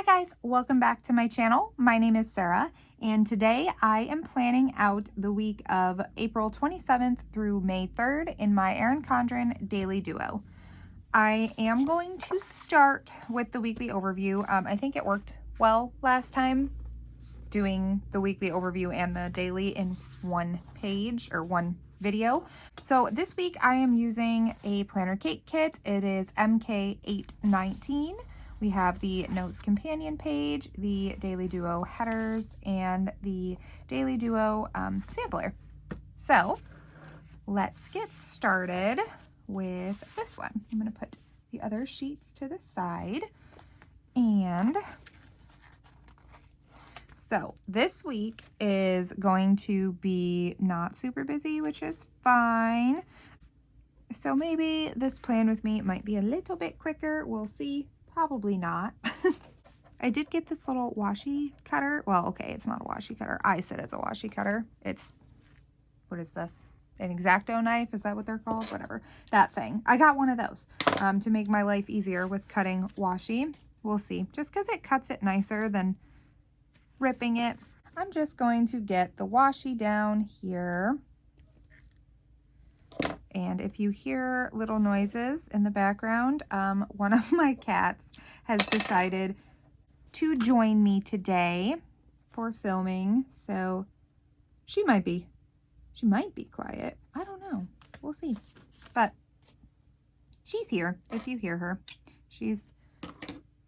Hi guys, welcome back to my channel. My name is Sarah, and today I am planning out the week of April 27th through May 3rd in my Erin Condren daily duo. I am going to start with the weekly overview. I think it worked well last time, doing the weekly overview and the daily in one page or one video. So this week I am using a planner cake kit. It is MK819. We have the notes companion page, the daily duo headers, and the daily duo sampler. So let's get started with this one. I'm going to put the other sheets to the side. And so this week is going to be not super busy, which is fine. So maybe this plan with me might be a little bit quicker. We'll see. Probably not. I did get this little washi cutter. Well, okay, it's not a washi cutter. I said it's a washi cutter. It's, what is this? An X-Acto knife? Is that what they're called? Whatever. That thing. I got one of those to make my life easier with cutting washi. We'll see. Just because it cuts it nicer than ripping it. I'm just going to get the washi down here. And if you hear little noises in the background, one of my cats has decided to join me today for filming. So she might be quiet. I don't know. We'll see. But she's here if you hear her. She's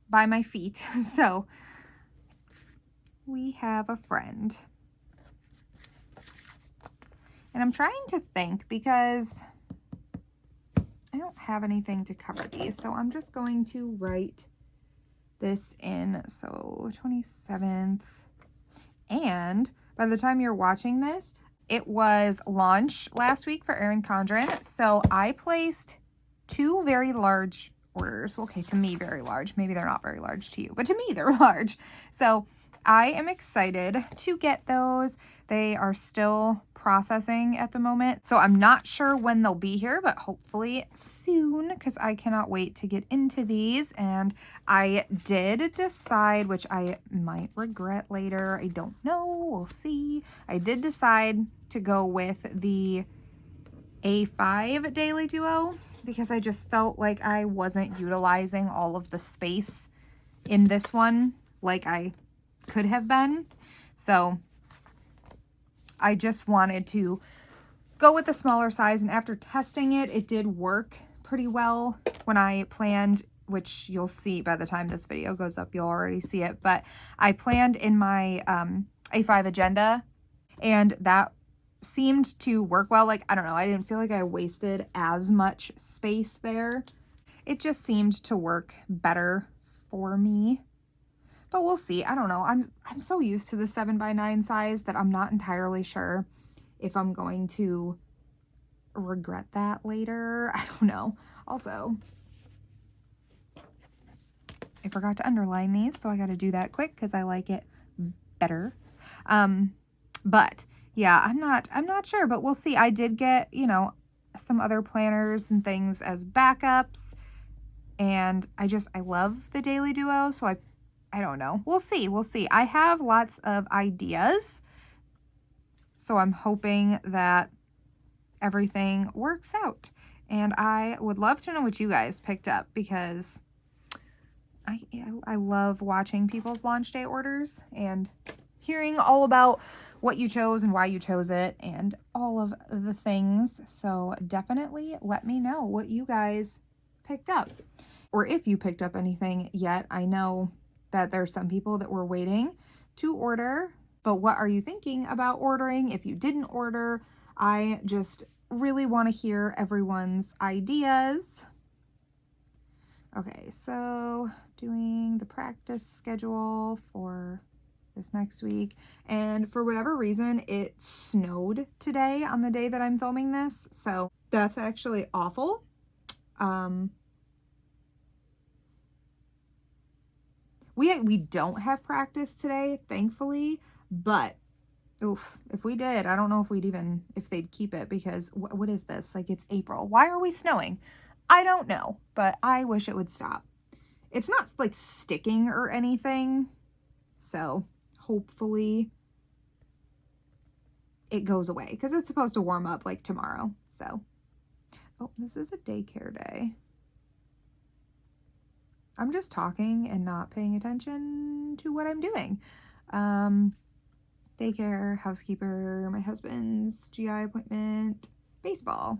by my feet. So we have a friend. And I'm trying to think because I don't have anything to cover these. So I'm just going to write this in. So 27th. And by the time you're watching this, it was launch last week for Erin Condren. So I placed 2 very large orders. Okay, to me, very large. Maybe they're not very large to you, but to me, they're large. So I am excited to get those. They are still processing at the moment, so I'm not sure when they'll be here, but hopefully soon, because I cannot wait to get into these. And I did decide, which I might regret later, I don't know, we'll see. I did decide to go with the A5 daily duo because I just felt like I wasn't utilizing all of the space in this one like I could have been. So I just wanted to go with the smaller size, and after testing it, it did work pretty well when I planned, which you'll see by the time this video goes up, you'll already see it, but I planned in my A5 agenda, and that seemed to work well. Like, I don't know, I didn't feel like I wasted as much space there. It just seemed to work better for me. But we'll see. I don't know. I'm so used to the 7x9 size that I'm not entirely sure if I'm going to regret that later. I don't know. Also, I forgot to underline these, so I got to do that quick because I like it better. But yeah, I'm not sure, but we'll see. I did get, you know, some other planners and things as backups, and I love the daily duo, so I don't know. We'll see. We'll see. I have lots of ideas, so I'm hoping that everything works out. And I would love to know what you guys picked up, because I love watching people's launch day orders and hearing all about what you chose and why you chose it and all of the things. So definitely let me know what you guys picked up, or if you picked up anything yet. I know that there's some people that were waiting to order, but what are you thinking about ordering if you didn't order? I just really want to hear everyone's ideas. Okay, so doing the practice schedule for this next week, and for whatever reason it snowed today on the day that I'm filming this, so that's actually awful. We don't have practice today, thankfully, but oof, if we did, I don't know if they'd keep it, because what is this? Like, it's April. Why are we snowing? I don't know, but I wish it would stop. it's not like sticking or anything. So hopefully it goes away because it's supposed to warm up like tomorrow. So, oh, this is a daycare day. I'm just talking and not paying attention to what I'm doing. Daycare, housekeeper, my husband's GI appointment, baseball.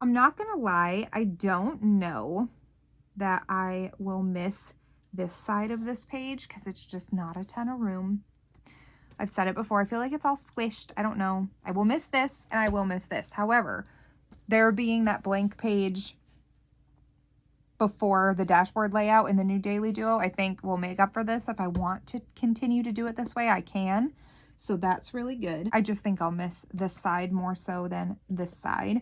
I'm not gonna lie, I don't know that I will miss this side of this page because it's just not a ton of room. I've said it before, I feel like it's all squished. I don't know. I will miss this and I will miss this. However, there being that blank page before the dashboard layout in the new Daily Duo, I think will make up for this. If I want to continue to do it this way, I can. So that's really good. I just think I'll miss this side more so than this side.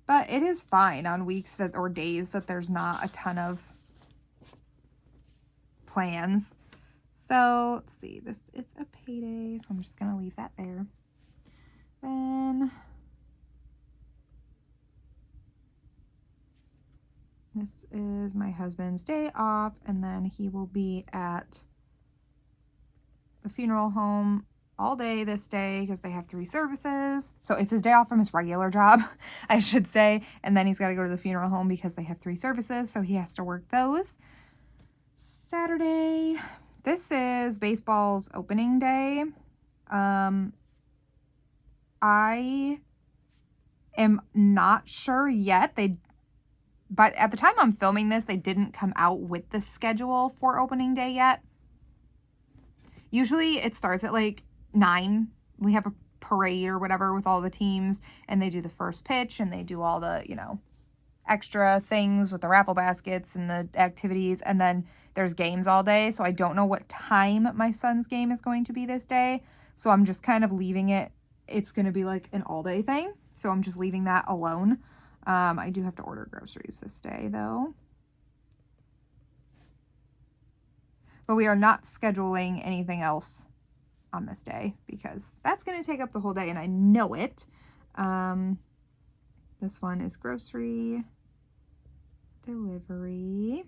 But it is fine on weeks that or days that there's not a ton of plans. So let's see, it's a payday, so I'm just gonna leave that there. Then this is my husband's day off, and then he will be at the funeral home all day this day because they have 3 services. So it's his day off from his regular job, I should say. And then he's got to go to the funeral home because they have 3 services. So he has to work those. Saturday, this is baseball's opening day. I am not sure yet. But at the time I'm filming this, they didn't come out with the schedule for opening day yet. Usually it starts at like 9. We have a parade or whatever with all the teams, and they do the first pitch and they do all the, you know, extra things with the raffle baskets and the activities, and then there's games all day. So I don't know what time my son's game is going to be this day. So I'm just kind of leaving it. It's going to be like an all day thing. So I'm just leaving that alone. I do have to order groceries this day though. But we are not scheduling anything else on this day because that's going to take up the whole day and I know it. This one is grocery delivery.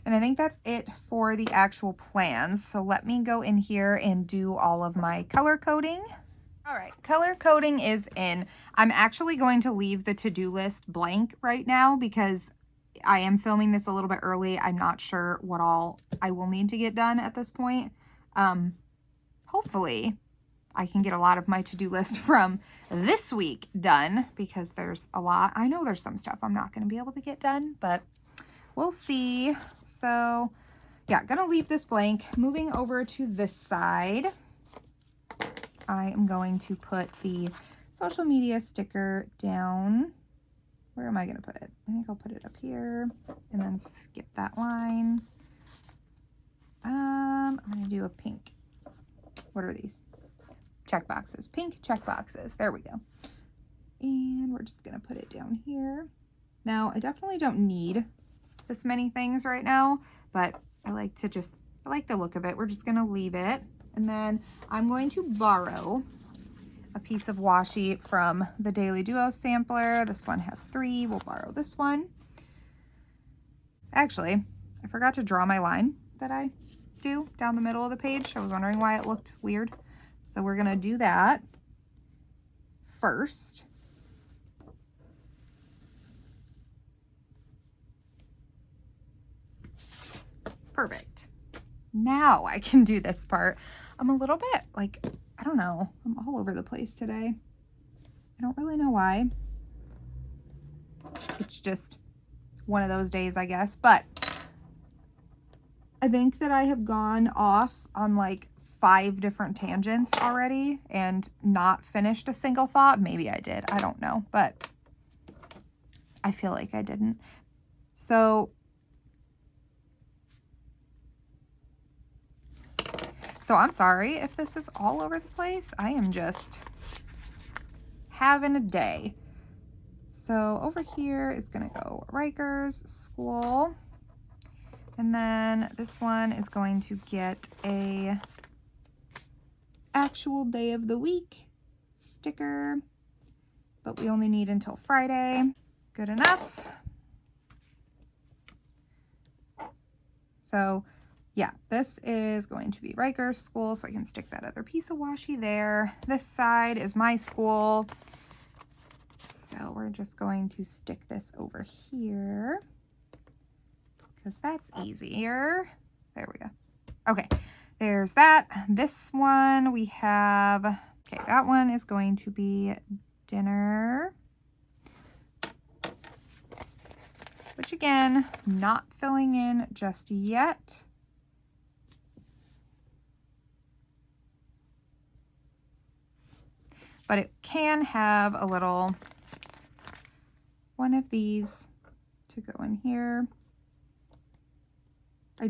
And I think that's it for the actual plans. So let me go in here and do all of my color coding. All right, color coding is in. I'm actually going to leave the to-do list blank right now because I am filming this a little bit early. I'm not sure what all I will need to get done at this point. Hopefully I can get a lot of my to-do list from this week done because there's a lot. I know there's some stuff I'm not going to be able to get done, but we'll see. So yeah, gonna leave this blank. Moving over to this side, I am going to put the social media sticker down. Where am I going to put it? I think I'll put it up here and then skip that line. I'm going to do a pink. What are these? Check boxes. Pink check boxes. There we go. And we're just going to put it down here. Now, I definitely don't need this many things right now, but I like the look of it. We're just going to leave it. And then I'm going to borrow a piece of washi from the Daily Duo sampler. This one has 3. We'll borrow this one. Actually, I forgot to draw my line that I do down the middle of the page. I was wondering why it looked weird. So we're going to do that first. Perfect. Now I can do this part. I'm a little bit like, I don't know, I'm all over the place today. I don't really know why. It's just one of those days, I guess. But I think that I have gone off on like 5 different tangents already and not finished a single thought. Maybe I did. I don't know. But I feel like I didn't. So I'm sorry if this is all over the place. I am just having a day. So over here is going to go Rikers School. And then this one is going to get a actual day of the week sticker. But we only need until Friday. Good enough. So yeah, this is going to be Riker's school, so I can stick that other piece of washi there. This side is my school. So we're just going to stick this over here because that's easier. There we go. Okay, there's that. This one we have, okay, that one is going to be dinner. Which again, not filling in just yet. But it can have a little one of these to go in here. I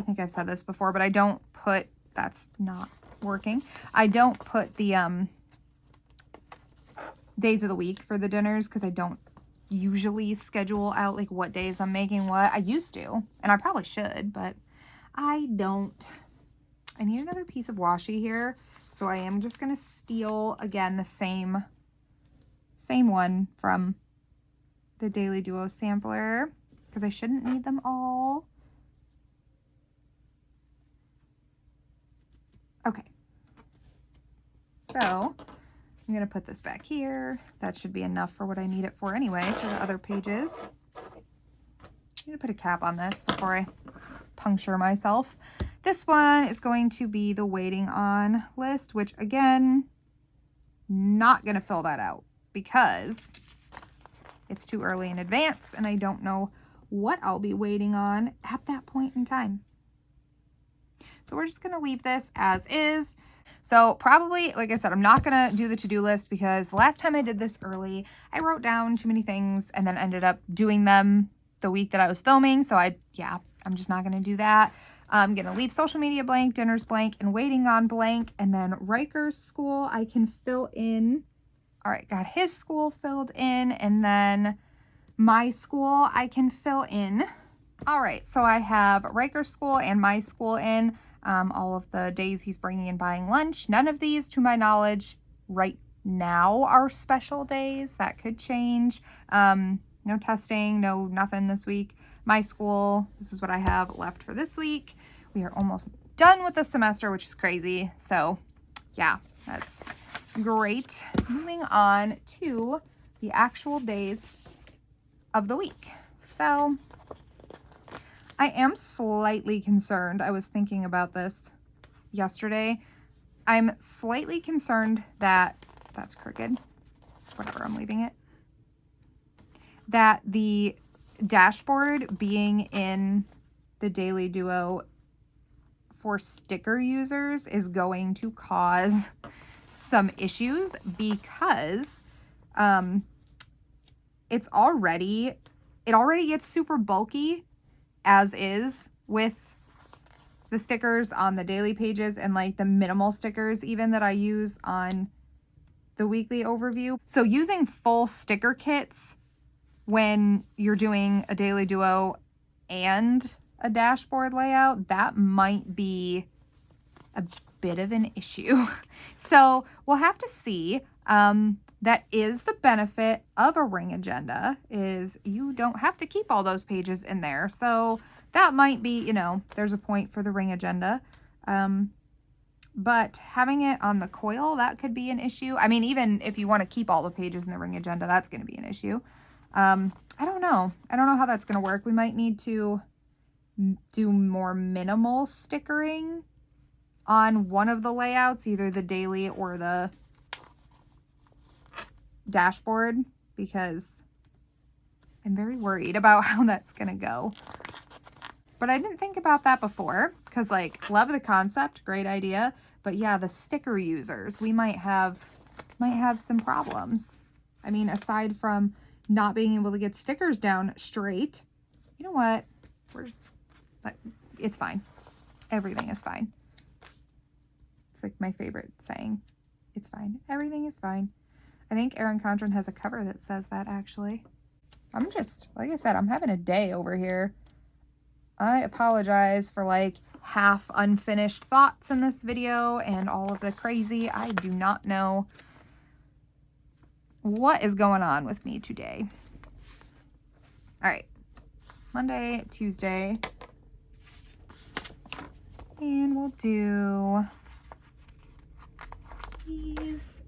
think I've said this before, but I don't put, that's not working. I don't put the days of the week for the dinners because I don't usually schedule out like what days I'm making what. I used to, and I probably should, but I don't. I need another piece of washi here. So I am just going to steal, again, the same one from the Daily Duo sampler because I shouldn't need them all. Okay. So I'm going to put this back here. That should be enough for what I need it for anyway for the other pages. I'm going to put a cap on this before I puncture myself. This one is going to be the waiting on list, which again, not going to fill that out because it's too early in advance and I don't know what I'll be waiting on at that point in time. So we're just going to leave this as is. So probably, like I said, I'm not going to do the to-do list because the last time I did this early, I wrote down too many things and then ended up doing them the week that I was filming. So I'm just not going to do that. I'm going to leave social media blank, dinners blank, and waiting on blank. And then Riker's school, I can fill in. All right, got his school filled in. And then my school, I can fill in. All right, so I have Riker's school and my school in. All of the days he's bringing and buying lunch. None of these, to my knowledge, right now are special days. That could change. No testing, no nothing this week. My school, this is what I have left for this week. We are almost done with the semester, which is crazy. So yeah, that's great. Moving on to the actual days of the week. So I am slightly concerned. I was thinking about this yesterday. I'm slightly concerned that, that's crooked, whatever, I'm leaving it, that the dashboard being in the Daily Duo for sticker users is going to cause some issues because it already gets super bulky as is with the stickers on the daily pages and like the minimal stickers even that I use on the weekly overview. So using full sticker kits when you're doing a Daily Duo and a dashboard layout, that might be a bit of an issue. So we'll have to see. That is the benefit of a ring agenda, is you don't have to keep all those pages in there. So that might be, you know, there's a point for the ring agenda. But having it on the coil, that could be an issue. I mean, even if you want to keep all the pages in the ring agenda, that's going to be an issue. I don't know. I don't know how that's going to work. We might need to do more minimal stickering on one of the layouts, either the daily or the dashboard, because I'm very worried about how that's going to go. But I didn't think about that before because, like, love the concept, great idea. But yeah, the sticker users, we might have some problems. I mean, aside from not being able to get stickers down straight, you know what? It's fine. Everything is fine. It's like my favorite saying. It's fine. Everything is fine. I think Erin Condren has a cover that says that, actually. I'm just, like I said, I'm having a day over here. I apologize for like half unfinished thoughts in this video and all of the crazy. I do not know what is going on with me today. All right. Monday, Tuesday. And we'll do these.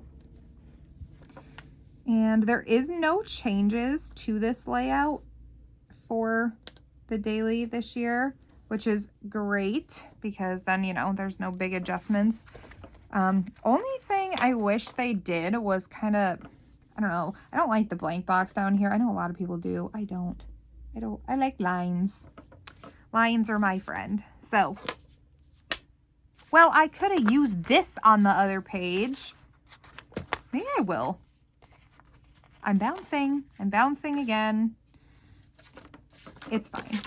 And there is no changes to this layout for the daily this year, which is great because then, you know, there's no big adjustments. Only thing I wish they did was kind of, I don't know, I don't like the blank box down here. I know a lot of people do. I don't. I like lines. Lines are my friend. So, well, I could have used this on the other page. Maybe I will. I'm bouncing. I'm bouncing again. It's fine.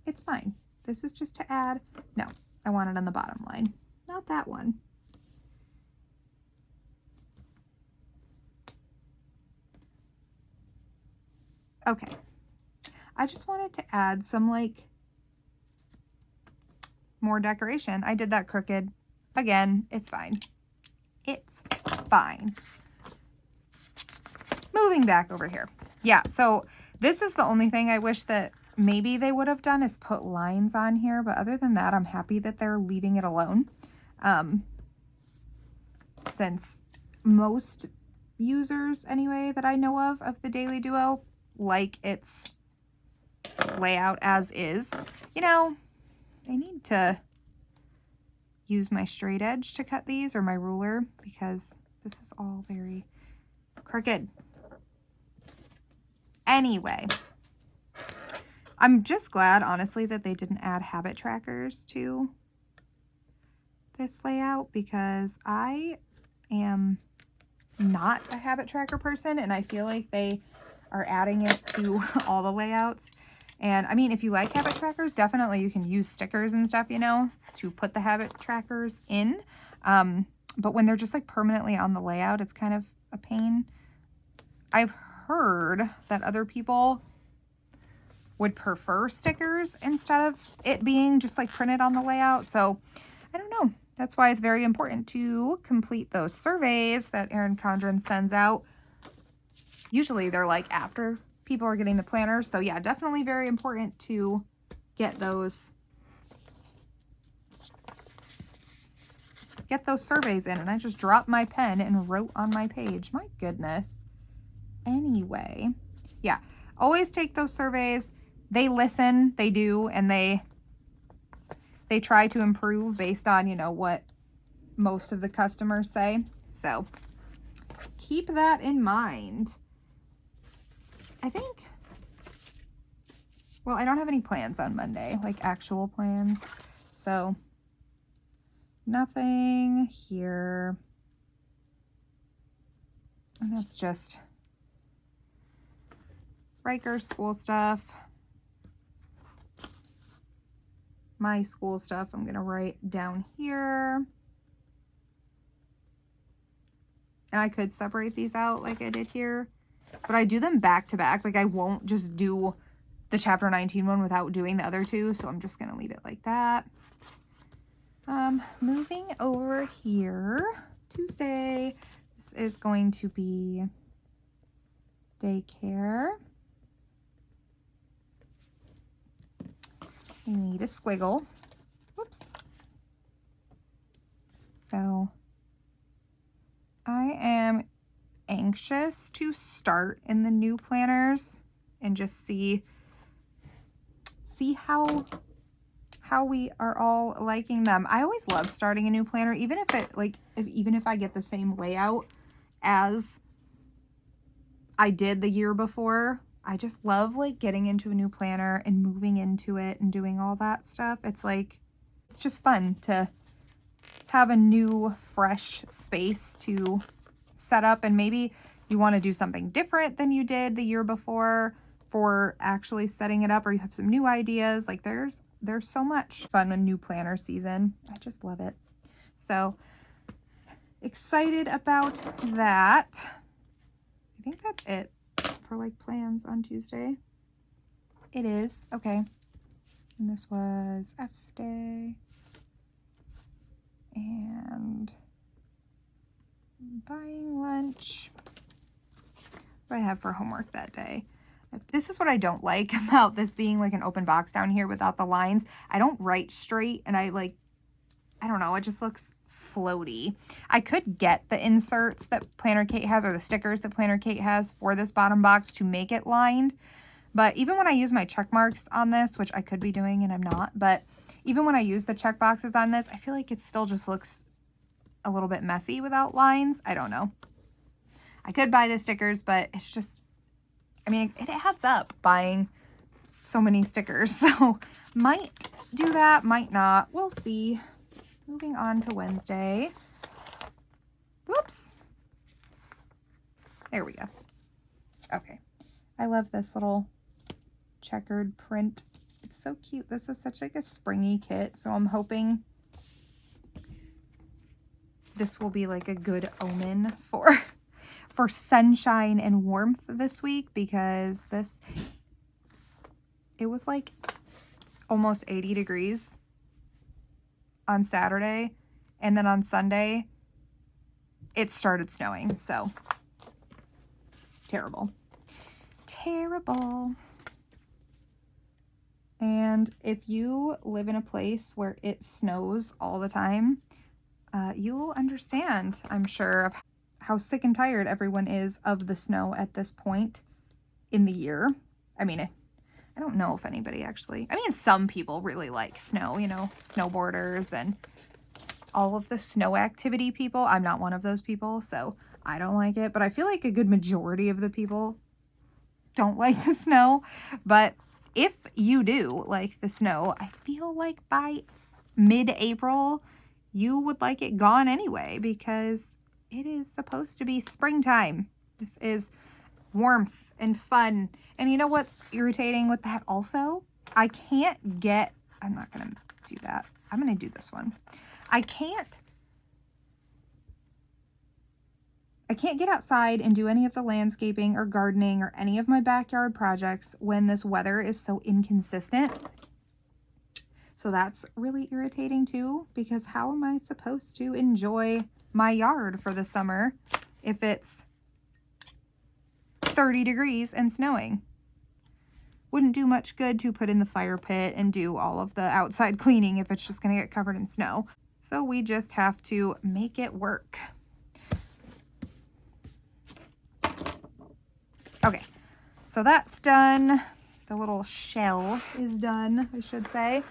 It's fine. This is just to add. No, I want it on the bottom line. Not that one. Okay. I just wanted to add some like more decoration. I did that crooked. Again, it's fine. It's fine. Moving back over here. Yeah, so this is the only thing I wish that maybe they would have done is put lines on here. But other than that, I'm happy that they're leaving it alone. Since most users, anyway, that I know of the Daily Duo, like its layout as is. You know, I need to use my straight edge to cut these, or my ruler, because this is all very crooked. Anyway, I'm just glad, honestly, that they didn't add habit trackers to this layout, because I am not a habit tracker person, and I feel like they are adding it to all the layouts. And I mean, if you like habit trackers, definitely you can use stickers and stuff, you know, to put the habit trackers in. But when they're just like permanently on the layout, it's kind of a pain. I've heard that other people would prefer stickers instead of it being just like printed on the layout. So I don't know. That's why it's very important to complete those surveys that Erin Condren sends out. Usually they're like after people are getting the planners. So yeah, definitely very important to get those surveys in. And I just dropped my pen and wrote on my page. My goodness. Anyway, yeah, always take those surveys. They listen, they do, and they try to improve based on, you know, what most of the customers say. So keep that in mind. I think, well, I don't have any plans on Monday, like actual plans. So nothing here. And that's just Riker school stuff. My school stuff I'm going to write down here. And I could separate these out like I did here, but I do them back to back. Like I won't just do the chapter 19 one without doing the other two. So I'm just going to leave it like that. Moving over here, Tuesday, this is going to be daycare. I need a squiggle. Whoops. So I am anxious to start in the new planners and just see how we are all liking them. I always love starting a new planner, even if it even if I get the same layout as I did the year before. I just love like getting into a new planner and moving into it and doing all that stuff. It's like, it's just fun to have a new fresh space to set up, and maybe you want to do something different than you did the year before for actually setting it up, or you have some new ideas. Like there's so much fun in new planner season. I just love it. So excited about that. I think that's it for like plans on Tuesday. It is. Okay. And this was F day. And buying lunch. What do I have for homework that day? This is what I don't like about this being like an open box down here without the lines. I don't write straight, and I don't know, it just looks floaty. I could get the inserts that Planner Kate has, or the stickers that Planner Kate has for this bottom box to make it lined. But even when I use my check marks on this, which I could be doing and I'm not, but even when I use the check boxes on this, I feel like it still just looks a little bit messy without lines. I don't know. I could buy the stickers, but it's just, I mean, it adds up buying so many stickers. So might do that, might not. We'll see. Moving on to Wednesday. Whoops. There we go. Okay. I love this little checkered print. It's so cute. This is such like a springy kit, so I'm hoping this will be like a good omen for sunshine and warmth this week, because it was like almost 80 degrees on Saturday, and then on Sunday it started snowing. So terrible. And if you live in a place where it snows all the time, you'll understand, I'm sure, of how sick and tired everyone is of the snow at this point in the year. I mean, I don't know if anybody actually, I mean, some people really like snow, you know, snowboarders and all of the snow activity people. I'm not one of those people, so I don't like it. But I feel like a good majority of the people don't like the snow. But if you do like the snow, I feel like by mid-April, you would like it gone anyway, because it is supposed to be springtime. This is warmth and fun. And you know what's irritating with that also? I'm not going to do that. I'm going to do this one. I can't get outside and do any of the landscaping or gardening or any of my backyard projects when this weather is so inconsistent. So that's really irritating too, because how am I supposed to enjoy my yard for the summer if it's 30 degrees and snowing? Wouldn't do much good to put in the fire pit and do all of the outside cleaning if it's just going to get covered in snow. So we just have to make it work. Okay, so that's done. The little shell is done, I should say.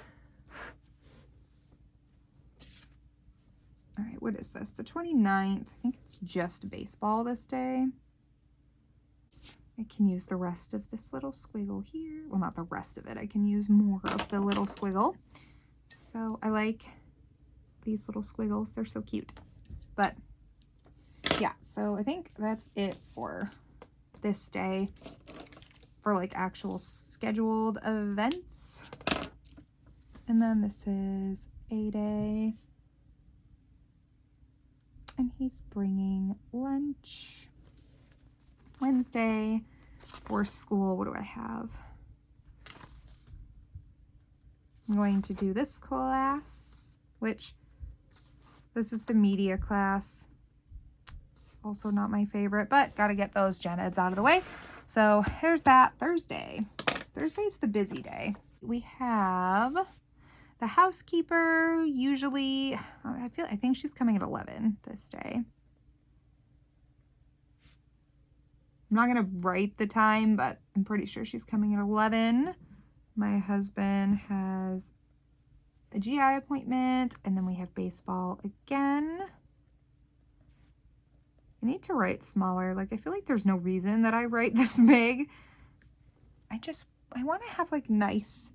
All right, what is this? The 29th. I think it's just baseball this day. I can use the rest of this little squiggle here. Well, not the rest of it. I can use more of the little squiggle. So I like these little squiggles. They're so cute. But yeah, so I think that's it for this day for like actual scheduled events. And then this is A-Day. And he's bringing lunch. Wednesday for school, what do I have? I'm going to do this class, which this is the media class. Also not my favorite, but got to get those gen eds out of the way. So here's that. Thursday. Thursday's the busy day. We have the housekeeper. Usually, I think she's coming at 11 this day. I'm not going to write the time, but I'm pretty sure she's coming at 11. My husband has a GI appointment, and then we have baseball again. I need to write smaller. Like, I feel like there's no reason that I write this big. I want to have like nice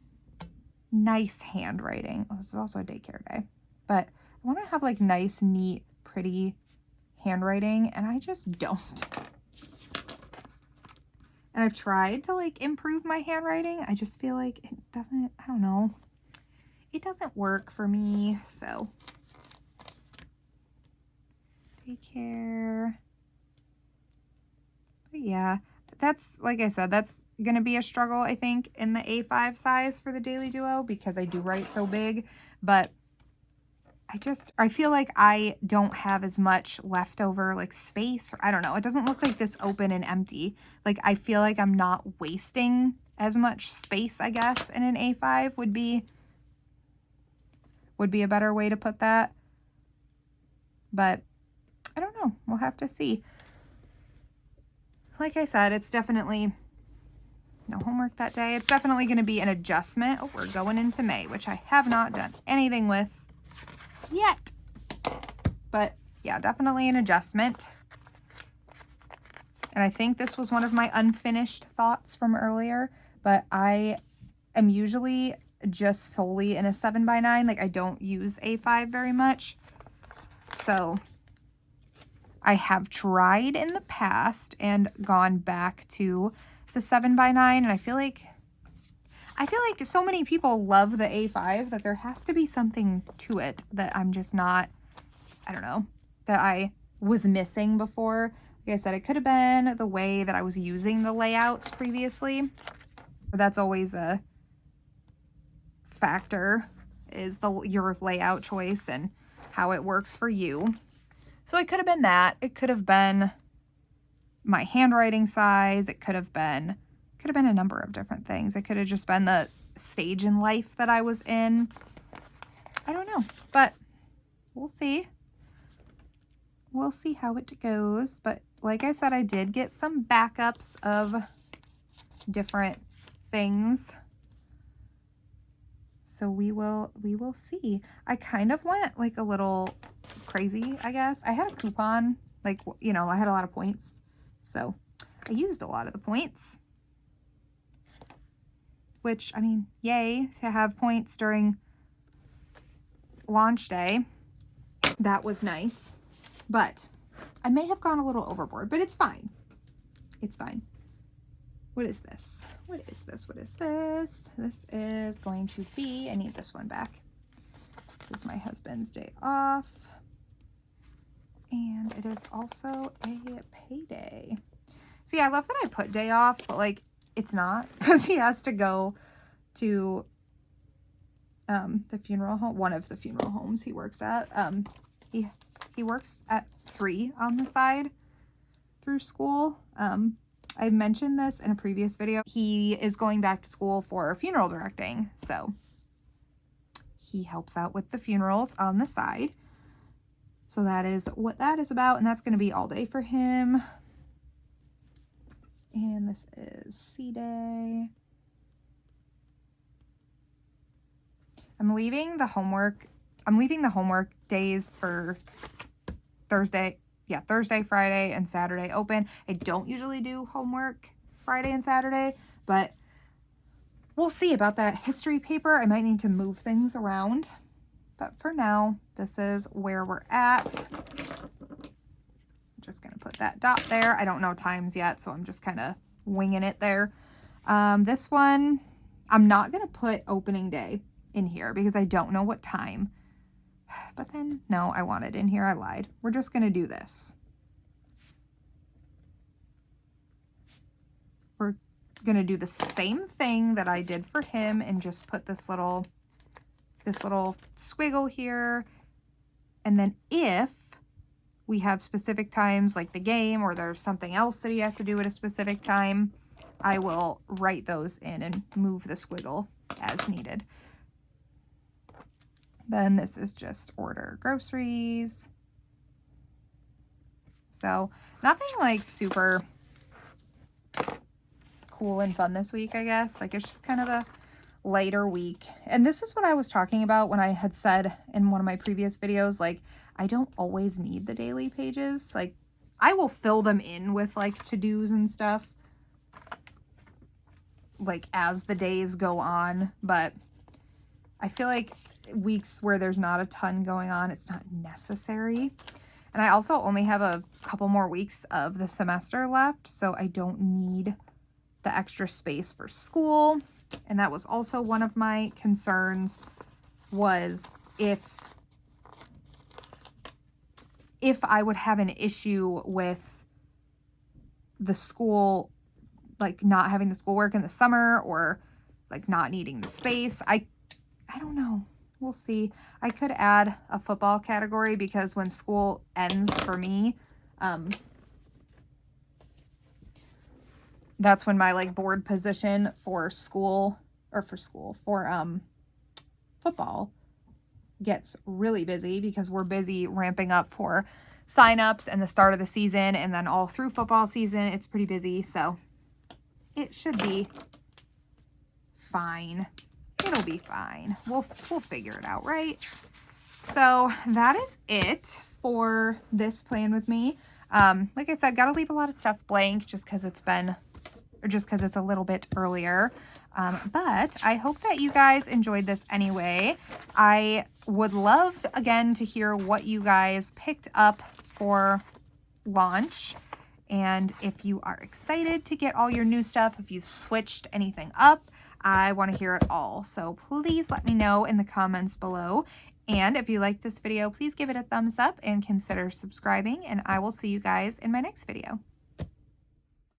handwriting. Oh, this is also a daycare day, but I want to have like nice, neat, pretty handwriting, and I just don't. And I've tried to like improve my handwriting. I just feel like it doesn't, I don't know. It doesn't work for me. So daycare. But yeah, that's, like I said, that's going to be a struggle, I think, in the A5 size for the Daily Duo, because I do write so big. But I feel like I don't have as much leftover like space, or I don't know. It doesn't look like this open and empty. Like I feel like I'm not wasting as much space, I guess, in an A5 would be a better way to put that. But I don't know. We'll have to see. Like I said, it's definitely no homework that day. It's definitely going to be an adjustment. Oh, we're going into May, which I have not done anything with yet. But yeah, definitely an adjustment. And I think this was one of my unfinished thoughts from earlier, but I am usually just solely in a 7x9. Like I don't use A5 very much. So I have tried in the past and gone back to the 7x9, and I feel like so many people love the A5 that there has to be something to it that I'm just not, I don't know, that I was missing before. Like I said, it could have been the way that I was using the layouts previously. That's always a factor, is your layout choice and how it works for you. So it could have been that. It could have been my handwriting size. It could have been a number of different things. It could have just been the stage in life that I was in. I don't know, but we'll see. We'll see how it goes. But like I said, I did get some backups of different things. So we will see. I kind of went like a little crazy, I guess. I had a coupon, like, you know, I had a lot of points. So I used a lot of the points. Which, I mean, yay to have points during launch day. That was nice. But I may have gone a little overboard, but it's fine. It's fine. What is this? What is this? What is this? This is going to be, I need this one back. This is my husband's day off. And it is also a payday. See, I love that I put day off, but like, it's not, because he has to go to the funeral home, one of the funeral homes he works at. He works at 3 on the side through school. I mentioned this in a previous video. He is going back to school for funeral directing, so he helps out with the funerals on the side. So that is what that is about, and that's going to be all day for him. And this is C day. I'm leaving the homework days for Thursday. Yeah, Thursday, Friday, and Saturday open. I don't usually do homework Friday and Saturday, but we'll see about that history paper. I might need to move things around. But for now, this is where we're at. Just going to put that dot there. I don't know times yet, so I'm just kind of winging it there. This one, I'm not going to put opening day in here because I don't know what time. But then, no, I want it in here. I lied. We're just going to do this. We're going to do the same thing that I did for him and just put this little squiggle here. And then if we have specific times like the game or there's something else that he has to do at a specific time, I will write those in and move the squiggle as needed. Then this is just order groceries. So nothing like super cool and fun this week, I guess. Like it's just kind of a lighter week. And this is what I was talking about when I had said in one of my previous videos, like I don't always need the daily pages. Like I will fill them in with like to-dos and stuff like as the days go on, but I feel like weeks where there's not a ton going on, it's not necessary. And I also only have a couple more weeks of the semester left, so I don't need the extra space for school. And that was also one of my concerns, was if I would have an issue with the school, like not having the schoolwork in the summer or like not needing the space. I don't know. We'll see. I could add a football category because when school ends for me, that's when my like board position for school or for football gets really busy because we're busy ramping up for signups and the start of the season, and then all through football season it's pretty busy, so it should be fine. It'll be fine. We'll figure it out, right? So that is it for this plan with me. Like I said, gotta leave a lot of stuff blank just because it's a little bit earlier. But I hope that you guys enjoyed this anyway. I would love, again, to hear what you guys picked up for launch. And if you are excited to get all your new stuff, if you've switched anything up, I want to hear it all. So please let me know in the comments below. And if you like this video, please give it a thumbs up and consider subscribing. And I will see you guys in my next video.